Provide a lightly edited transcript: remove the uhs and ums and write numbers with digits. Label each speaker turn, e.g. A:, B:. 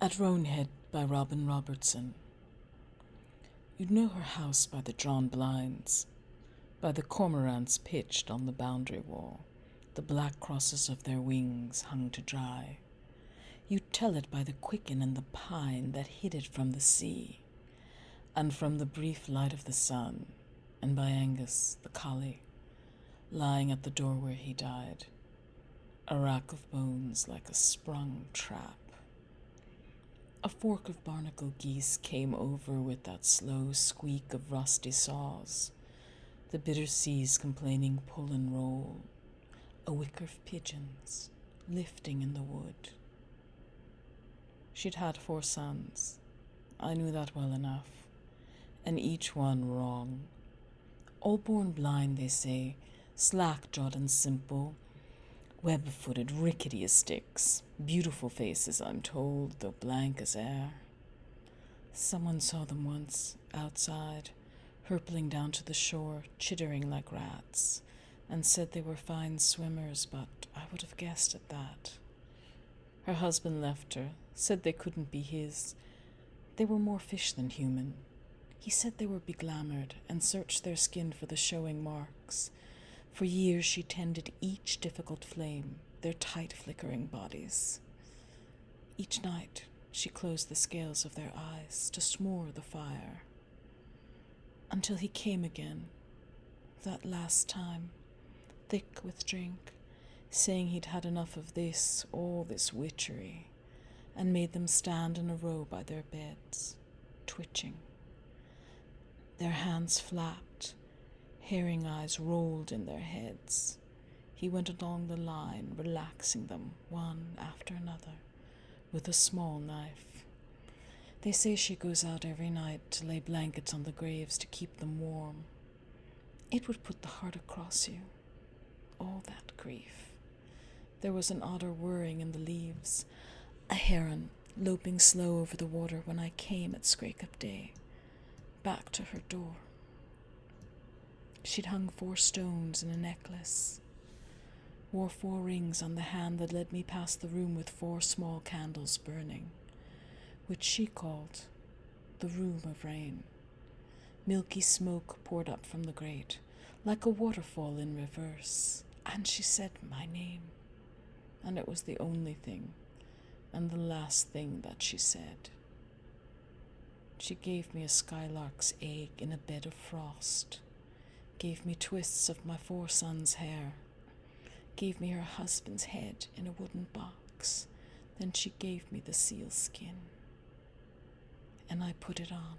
A: At Roane Head by Robin Robertson. You'd know her house by the drawn blinds, by the cormorants pitched on the boundary wall, the black crosses of their wings hung to dry. You'd tell it by the quicken and the pine that hid it from the sea, and from the brief light of the sun, and by Aonghas, the collie, lying at the door where he died, a rack of bones like a sprung trap. A fork of barnacle geese came over with that slow squeak of rusty saws, the bitter seas complaining pull and roll, a whicker of pigeons lifting in the wood. She'd had 4 sons, I knew that well enough, and each one wrong. All born blind, they say, slack-jawed and simple, web-footed, rickety as sticks, beautiful faces, I'm told, though blank as air. Someone saw them once, outside, hurpling down to the shore, chittering like rats, and said they were fine swimmers, but I would have guessed at that. Her husband left her, said they couldn't be his. They were more fish than human. He said they were beglamoured and searched their skin for the showing marks. For years she tended each difficult flame, their tight flickering bodies. Each night she closed the scales of their eyes to s'more the fire. Until he came again, that last time, thick with drink, saying he'd had enough of this, all this witchery, and made them stand in a row by their beds, twitching. Their hands flapped, herring eyes rolled in their heads. He went along the line, relaxing them, one after another, with a small knife. They say she goes out every night to lay blankets on the graves to keep them warm. It would put the heart across you, all that grief. There was an otter whirring in the leaves, a heron loping slow over the water when I came at scrake of day, back to her door. She'd hung 4 stones in a necklace, wore 4 rings on the hand that led me past the room with 4 small candles burning, which she called the room of rain. Milky smoke poured up from the grate, like a waterfall in reverse, and she said my name, and it was the only thing, and the last thing that she said. She gave me a skylark's egg in a bed of frost, gave me twists of my 4 sons' hair, gave me her husband's head in a wooden box, then she gave me the seal skin, and I put it on.